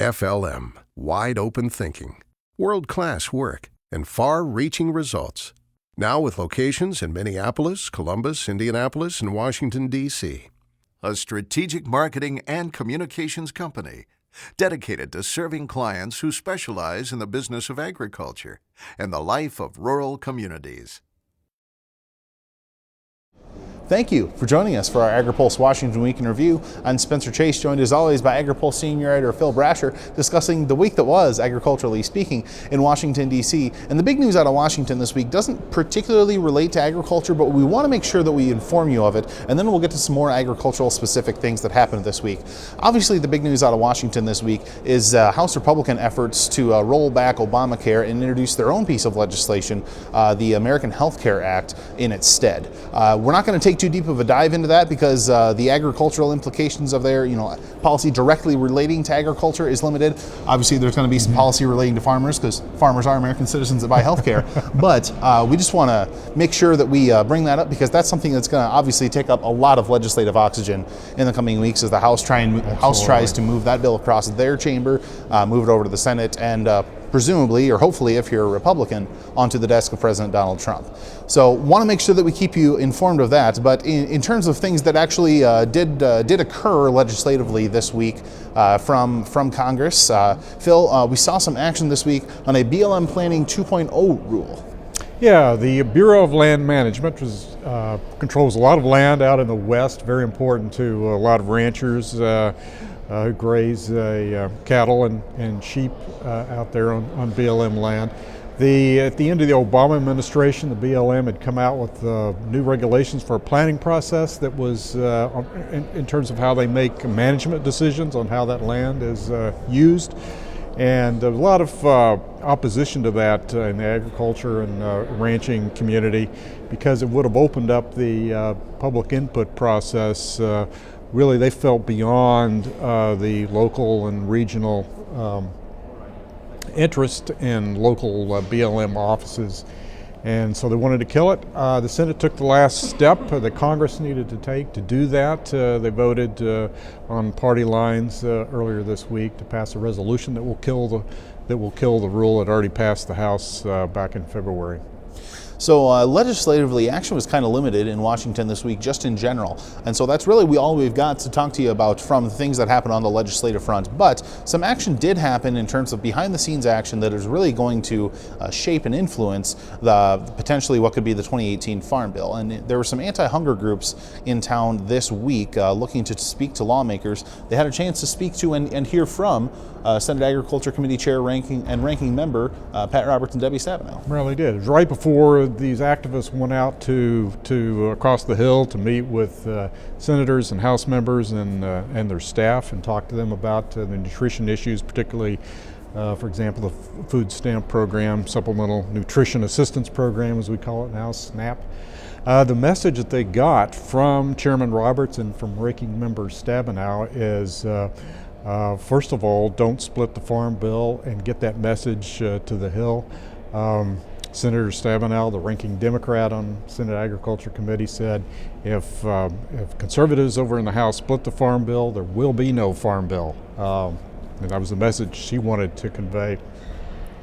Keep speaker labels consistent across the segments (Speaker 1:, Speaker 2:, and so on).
Speaker 1: FLM, wide open thinking, world-class work, and far-reaching results. Now with locations in Minneapolis, Columbus, Indianapolis, and Washington, D.C. A strategic marketing and communications company dedicated to serving clients who specialize in the business of agriculture and the life of rural communities.
Speaker 2: Thank you for joining us for our Agri-Pulse Washington Week in Review. I'm Spencer Chase, joined as always by Agri-Pulse senior editor Phil Brasher, discussing the week that was, agriculturally speaking, in Washington, D.C. And the big news out of Washington this week doesn't particularly relate to agriculture, but we want to make sure that we inform you of it, and then we'll get to some more agricultural specific things that happened this week. Obviously, the big news out of Washington this week is House Republican efforts to roll back Obamacare and introduce their own piece of legislation, the American Health Care Act, in its stead. We're not going to take too deep of a dive into that because the agricultural implications of their policy directly relating to agriculture is limited. Obviously there's going to be some policy relating to farmers because farmers are American citizens that buy health care. But we just want to make sure that we bring that up because that's something that's going to obviously take up a lot of legislative oxygen in the coming weeks as the House tries to move that bill across their chamber, move it over to the Senate, and presumably, or hopefully if you're a Republican, onto the desk of President Donald Trump. So want to make sure that we keep you informed of that, but in terms of things that actually did occur legislatively this week from Congress, Phil, we saw some action this week on a BLM Planning 2.0 rule.
Speaker 3: Yeah, the Bureau of Land Management controls a lot of land out in the West, very important to a lot of ranchers who graze cattle and sheep out there on BLM land. At the end of the Obama administration, the BLM had come out with new regulations for a planning process that was in terms of how they make management decisions on how that land is used. And there was a lot of opposition to that in the agriculture and ranching community because it would have opened up the public input process. Really, they felt beyond the local and regional interest in local BLM offices, and so they wanted to kill it. The Senate took the last step that Congress needed to take to do that. They voted on party lines earlier this week to pass a resolution that will kill the rule. It already passed the House back in February.
Speaker 2: So legislatively, action was kind of limited in Washington this week, just in general. And so that's really all we've got to talk to you about from things that happened on the legislative front. But some action did happen in terms of behind-the-scenes action that is really going to shape and influence potentially what could be the 2018 Farm Bill. And there were some anti-hunger groups in town this week looking to speak to lawmakers. They had a chance to speak to and hear from Senate Agriculture Committee Chair Ranking Member Pat Roberts and Debbie Stabenow.
Speaker 3: Well, they did. It was right before these activists went out to across the hill to meet with senators and House members and their staff and talk to them about the nutrition issues, particularly, for example, the food stamp program, Supplemental Nutrition Assistance Program, as we call it now, SNAP. The message that they got from Chairman Roberts and from Ranking Member Stabenow is, first of all, don't split the Farm Bill and get that message to the Hill. Senator Stabenow, the ranking Democrat on Senate Agriculture Committee, said if conservatives over in the House split the Farm Bill, there will be no Farm Bill. And that was the message she wanted to convey.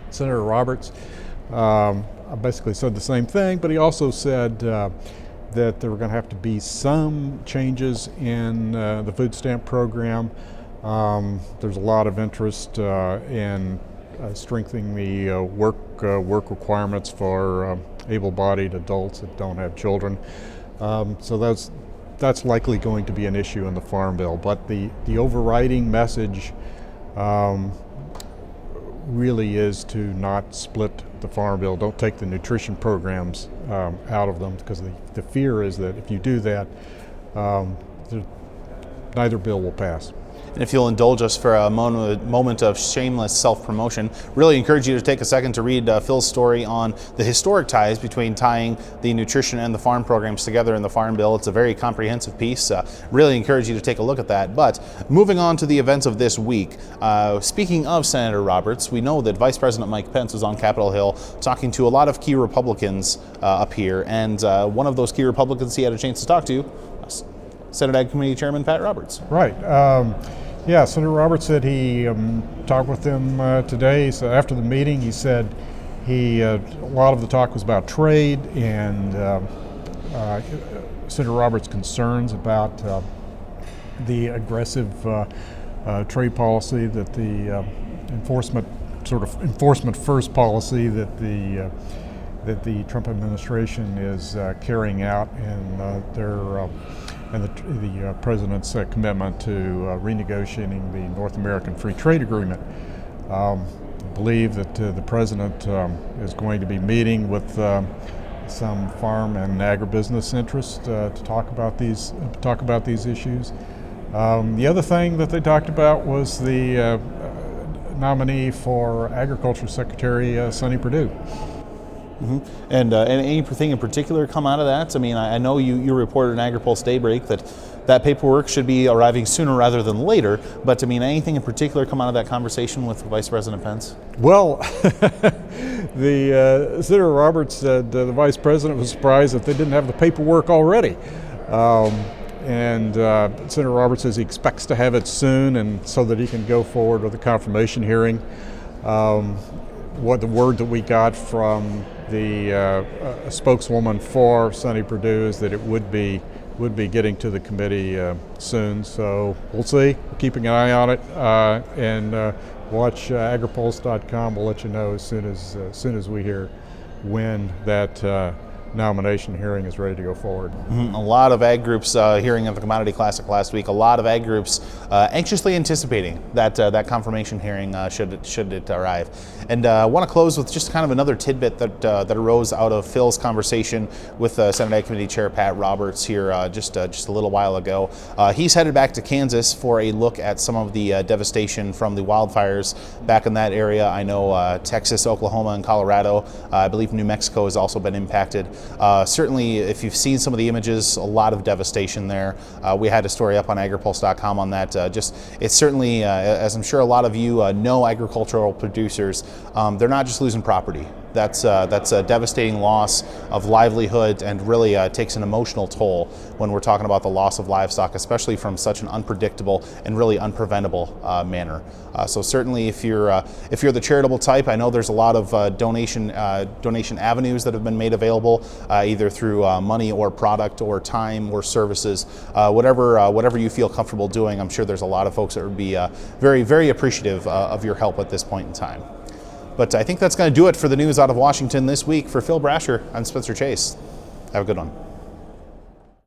Speaker 3: Senator Roberts basically said the same thing, but he also said that there were going to have to be some changes in the food stamp program. There's a lot of interest in strengthening the work requirements for able-bodied adults that don't have children. So that's likely going to be an issue in the Farm Bill. But the overriding message really is to not split the Farm Bill. Don't take the nutrition programs out of them, because the fear is that if you do that, neither bill will pass.
Speaker 2: And if you'll indulge us for a moment of shameless self-promotion, really encourage you to take a second to read Phil's story on the historic ties between tying the nutrition and the farm programs together in the Farm Bill. It's a very comprehensive piece. Really encourage you to take a look at that. But moving on to the events of this week, speaking of Senator Roberts, we know that Vice President Mike Pence was on Capitol Hill talking to a lot of key Republicans up here, and one of those key Republicans he had a chance to talk to, Senate Ag Committee Chairman Pat Roberts.
Speaker 3: Right. Yeah, Senator Roberts said he talked with them today. So after the meeting, he said a lot of the talk was about trade and Senator Roberts' concerns about the aggressive trade policy that the enforcement first policy that the Trump administration is carrying out, and the president's commitment to renegotiating the North American Free Trade Agreement. I believe that the president is going to be meeting with some farm and agribusiness interests to talk about these issues. The other thing that they talked about was the nominee for Agriculture Secretary, Sonny Perdue.
Speaker 2: Mm-hmm. And anything in particular come out of that? I mean, I know you reported in Agri-Pulse Daybreak that paperwork should be arriving sooner rather than later, but I mean, anything in particular come out of that conversation with Vice President Pence?
Speaker 3: Well, the Senator Roberts said the Vice President was surprised that they didn't have the paperwork already. And Senator Roberts says he expects to have it soon, and so that he can go forward with the confirmation hearing. What the word that we got from the spokeswoman for Sonny Perdue is that it would be getting to the committee soon. So we'll see. We're keeping an eye on it, and watch Agri-Pulse.com. We'll let you know as soon as we hear when that nomination hearing is ready to go forward.
Speaker 2: Mm-hmm. A lot of ag groups hearing of the Commodity Classic last week. A lot of ag groups anxiously anticipating that confirmation hearing should it arrive. And I want to close with just kind of another tidbit that arose out of Phil's conversation with Senate Ag Committee Chair Pat Roberts here just a little while ago. He's headed back to Kansas for a look at some of the devastation from the wildfires back in that area. I know Texas, Oklahoma, and Colorado. I believe New Mexico has also been impacted. Certainly, if you've seen some of the images, a lot of devastation there. We had a story up on agripulse.com on that. It's certainly, as I'm sure a lot of you know, agricultural producers, they're not just losing property. That's a devastating loss of livelihood, and really takes an emotional toll when we're talking about the loss of livestock, especially from such an unpredictable and really unpreventable manner. So certainly, if you're the charitable type, I know there's a lot of donation avenues that have been made available, either through money or product or time or services, whatever you feel comfortable doing. I'm sure there's a lot of folks that would be very, very appreciative of your help at this point in time. But I think that's going to do it for the news out of Washington this week. For Phil Brasher, I'm Spencer Chase. Have a good one.